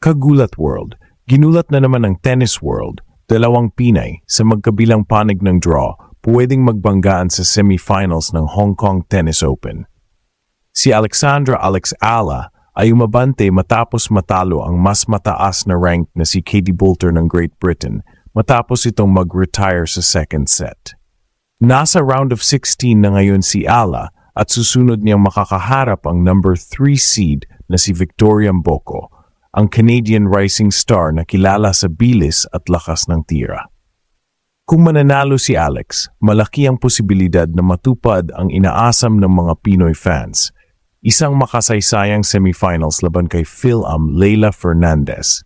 Kagulat World. Ginulat na naman ng Tennis World. Dalawang Pinay sa magkabilang panig ng draw pwedeng magbanggaan sa semifinals ng Hong Kong Tennis Open. Si Alexandra Alex Ala ay umabante matapos matalo ang mas mataas na rank na si Katie Boulter ng Great Britain matapos itong mag-retire sa second set. Nasa round of 16 na ngayon si Ala at susunod niyang makakaharap ang number 3 seed na si Victoria Mboko, ang Canadian rising star na kilala sa bilis at lakas ng tira. Kung mananalo si Alex, malaki ang posibilidad na matupad ang inaasam ng mga Pinoy fans. Isang makasaysayang semifinals laban kay Phil-Am Leylah Fernandez.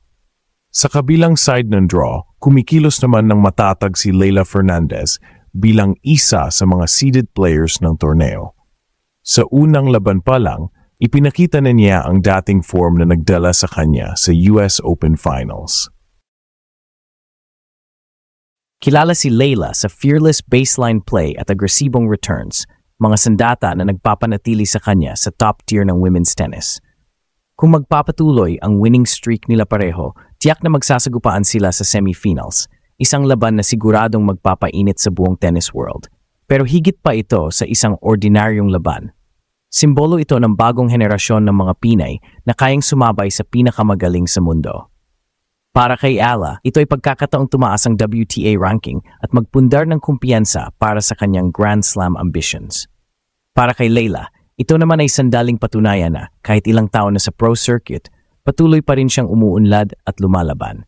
Sa kabilang side ng draw, kumikilos naman ng matatag si Leylah Fernandez bilang isa sa mga seeded players ng torneo. Sa unang laban pa lang, ipinakita na niya ang dating form na nagdala sa kanya sa US Open Finals. Kilala si Leylah sa fearless baseline play at agresibong returns, mga sandata na nagpapanatili sa kanya sa top tier ng women's tennis. Kung magpapatuloy ang winning streak nila pareho, tiyak na magsasagupaan sila sa semifinals, isang laban na siguradong magpapainit sa buong tennis world. Pero higit pa ito sa isang ordinaryong laban. Simbolo ito ng bagong henerasyon ng mga Pinay na kayang sumabay sa pinakamagaling sa mundo. Para kay Ala, ito ay pagkakataong tumaas ang WTA ranking at magpundar ng kumpiyansa para sa kanyang Grand Slam ambitions. Para kay Leylah, ito naman ay sandaling patunayan na kahit ilang taon na sa pro circuit, patuloy pa rin siyang umuunlad at lumalaban.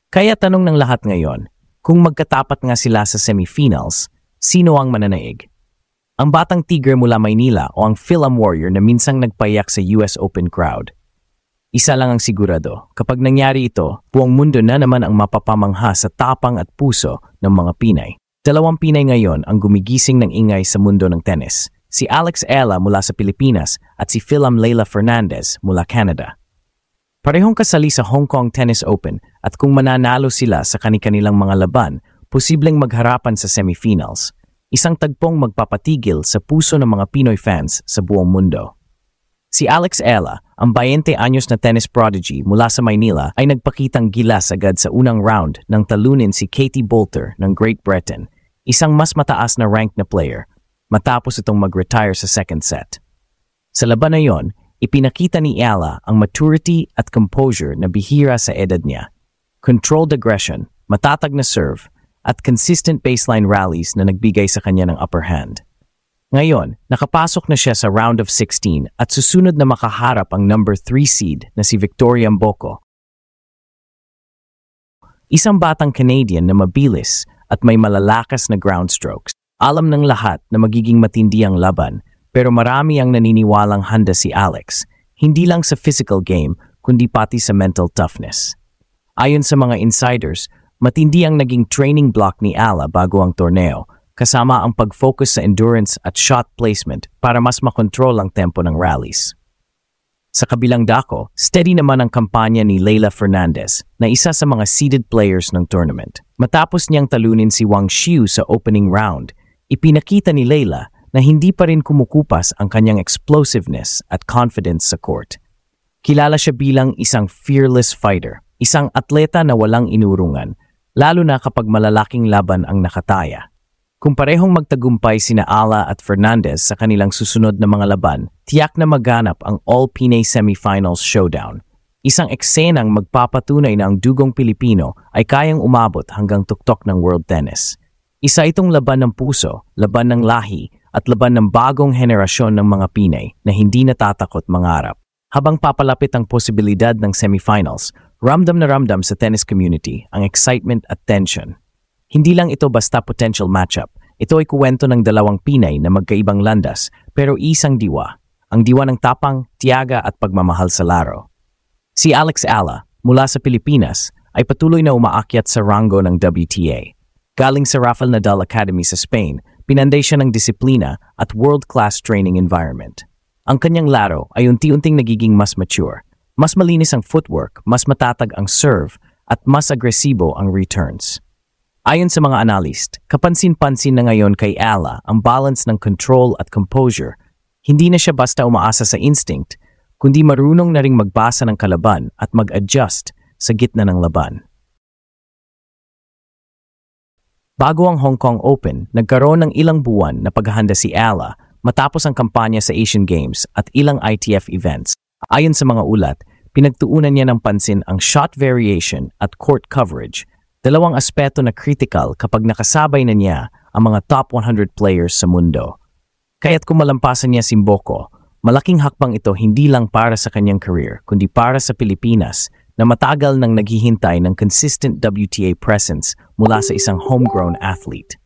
Kaya tanong ng lahat ngayon, kung magkatapat nga sila sa semifinals, sino ang mananaig? Ang batang Tigre mula Maynila o ang Phil-Am Warrior na minsang nagpayak sa US Open crowd? Isa lang ang sigurado, kapag nangyari ito, buong mundo na naman ang mapapamangha sa tapang at puso ng mga Pinay. Dalawang Pinay ngayon ang gumigising ng ingay sa mundo ng tennis. Si Alex Ala mula sa Pilipinas at si Phil-Am Leylah Fernandez mula Canada. Parehong kasali sa Hong Kong Tennis Open at kung mananalo sila sa kani-kanilang mga laban, posibleng magharapan sa semifinals. Isang tagpong magpapatigil sa puso ng mga Pinoy fans sa buong mundo. Si Alex Ala, ang 20 anyos na tennis prodigy mula sa Maynila ay nagpakitang gilas agad sa unang round nang talunin si Katie Boulter ng Great Britain, isang mas mataas na rank na player, matapos itong mag-retire sa second set. Sa laban na yon, ipinakita ni Ala ang maturity at composure na bihira sa edad niya. Controlled aggression, matatag na serve, at consistent baseline rallies na nagbigay sa kanya ng upper hand. Ngayon, nakapasok na siya sa round of 16 at susunod na makaharap ang number 3 seed na si Victoria Mboko. Isang batang Canadian na mabilis at may malalakas na ground strokes. Alam ng lahat na magiging matindi ang laban, pero marami ang naniniwalang handa si Alex, hindi lang sa physical game kundi pati sa mental toughness. Ayon sa mga insiders, matindi ang naging training block ni Ala bago ang torneo, kasama ang pag-focus sa endurance at shot placement para mas makontrol ang tempo ng rallies. Sa kabilang dako, steady naman ang kampanya ni Leylah Fernandez na isa sa mga seeded players ng tournament. Matapos niyang talunin si Wang Xiu sa opening round, ipinakita ni Leylah na hindi pa rin kumukupas ang kanyang explosiveness at confidence sa court. Kilala siya bilang isang fearless fighter, isang atleta na walang inurungan, lalo na kapag malalaking laban ang nakataya. Kung parehong magtagumpay sina Ala at Fernandez sa kanilang susunod na mga laban, tiyak na maganap ang All-Pinay Semifinals Showdown. Isang eksenang magpapatunay na ang dugong Pilipino ay kayang umabot hanggang tuktok ng world tennis. Isa itong laban ng puso, laban ng lahi, at laban ng bagong henerasyon ng mga Pinay na hindi natatakot mangarap. Habang papalapit ang posibilidad ng semifinals, ramdam na ramdam sa tennis community ang excitement at tension. Hindi lang ito basta potential matchup. Ito ay kuwento ng dalawang Pinay na magkaibang landas pero isang diwa. Ang diwa ng tapang, tiyaga at pagmamahal sa laro. Si Alex Ala, mula sa Pilipinas, ay patuloy na umaakyat sa rango ng WTA. Galing sa Rafael Nadal Academy sa Spain, pinanday siya ng disiplina at world-class training environment. Ang kanyang laro ay unti-unting nagiging mas mature. Mas malinis ang footwork, mas matatag ang serve, at mas agresibo ang returns. Ayon sa mga analyst, kapansin-pansin na ngayon kay Ala ang balance ng control at composure. Hindi na siya basta umaasa sa instinct, kundi marunong na ring magbasa ng kalaban at mag-adjust sa gitna ng laban. Bago ang Hong Kong Open, nagkaroon ng ilang buwan na paghahanda si Ella matapos ang kampanya sa Asian Games at ilang ITF events. Ayon sa mga ulat, pinagtuunan niya ng pansin ang shot variation at court coverage, dalawang aspeto na critical kapag nakasabay na niya ang mga top 100 players sa mundo. Kaya't kung malampasan niya si Mboko, malaking hakbang ito hindi lang para sa kanyang career, kundi para sa Pilipinas na matagal nang naghihintay ng consistent WTA presence mula sa isang homegrown athlete.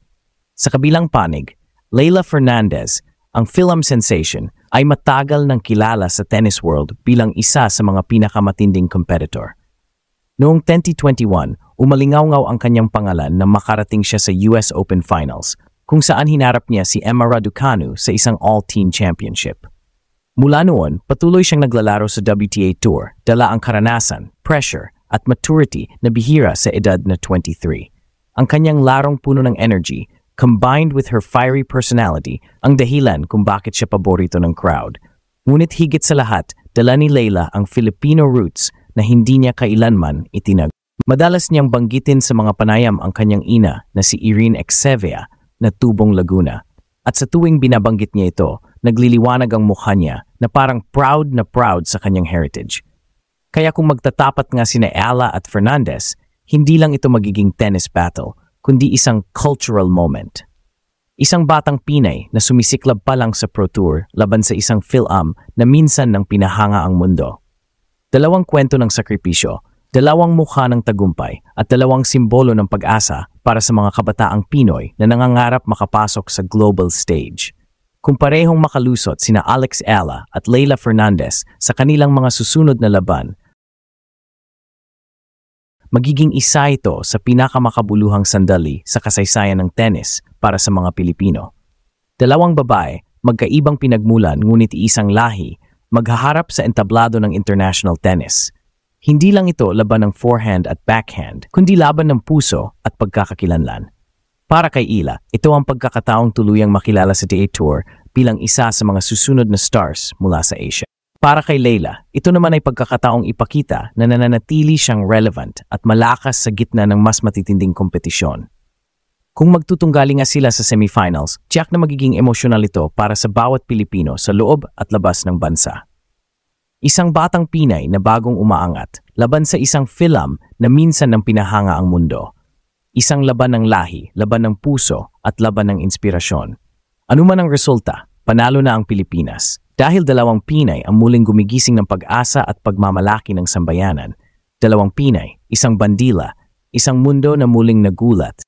Sa kabilang panig, Leylah Fernandez, ang film sensation, ay matagal nang kilala sa tennis world bilang isa sa mga pinakamatinding competitor. Noong 2021, umalingaw-ngaw ang kanyang pangalan na makarating siya sa US Open Finals, kung saan hinarap niya si Emma Raducanu sa isang all-team championship. Mula noon, patuloy siyang naglalaro sa WTA Tour, dala ang karanasan, pressure, at maturity na bihira sa edad na 23. Ang kanyang larong puno ng energy, combined with her fiery personality, ang dahilan kung bakit siya paborito ng crowd. Ngunit higit sa lahat, dala ni Leylah ang Filipino roots na hindi niya kailanman itinag. Madalas niyang banggitin sa mga panayam ang kanyang ina na si Irene Exevia na tubong Laguna. At sa tuwing binabanggit niya ito, nagliliwanag ang mukha niya na parang proud na proud sa kanyang heritage. Kaya kung magtatapat nga sina Ella at Fernandez, hindi lang ito magiging tennis battle, kundi isang cultural moment. Isang batang Pinay na sumisiklab pa lang sa Pro Tour laban sa isang Phil-Am na minsan nang pinahanga ang mundo. Dalawang kwento ng sakripisyo, dalawang mukha ng tagumpay at dalawang simbolo ng pag-asa para sa mga kabataang Pinoy na nangangarap makapasok sa global stage. Kung parehong makalusot sina Alex Ella at Leylah Fernandez sa kanilang mga susunod na laban, magiging isa ito sa pinakamakabuluhang sandali sa kasaysayan ng tennis para sa mga Pilipino. Dalawang babae, magkaibang pinagmulan ngunit isang lahi, maghaharap sa entablado ng international tennis. Hindi lang ito laban ng forehand at backhand, kundi laban ng puso at pagkakakilanlan. Para kay Ella, ito ang pagkakataong tuluyang makilala sa WTA Tour bilang isa sa mga susunod na stars mula sa Asia. Para kay Leylah, ito naman ay pagkakataong ipakita na nananatili siyang relevant at malakas sa gitna ng mas matitinding kompetisyon. Kung magtutunggali nga sila sa semifinals, tiyak na magiging emosyonal ito para sa bawat Pilipino sa loob at labas ng bansa. Isang batang Pinay na bagong umaangat, laban sa isang Phil-Am na minsan nang pinahanga ang mundo. Isang laban ng lahi, laban ng puso at laban ng inspirasyon. Ano man ang resulta, panalo na ang Pilipinas. Dahil dalawang Pinay ang muling gumigising ng pag-asa at pagmamalaki ng sambayanan. Dalawang Pinay, isang bandila, isang mundo na muling nagulat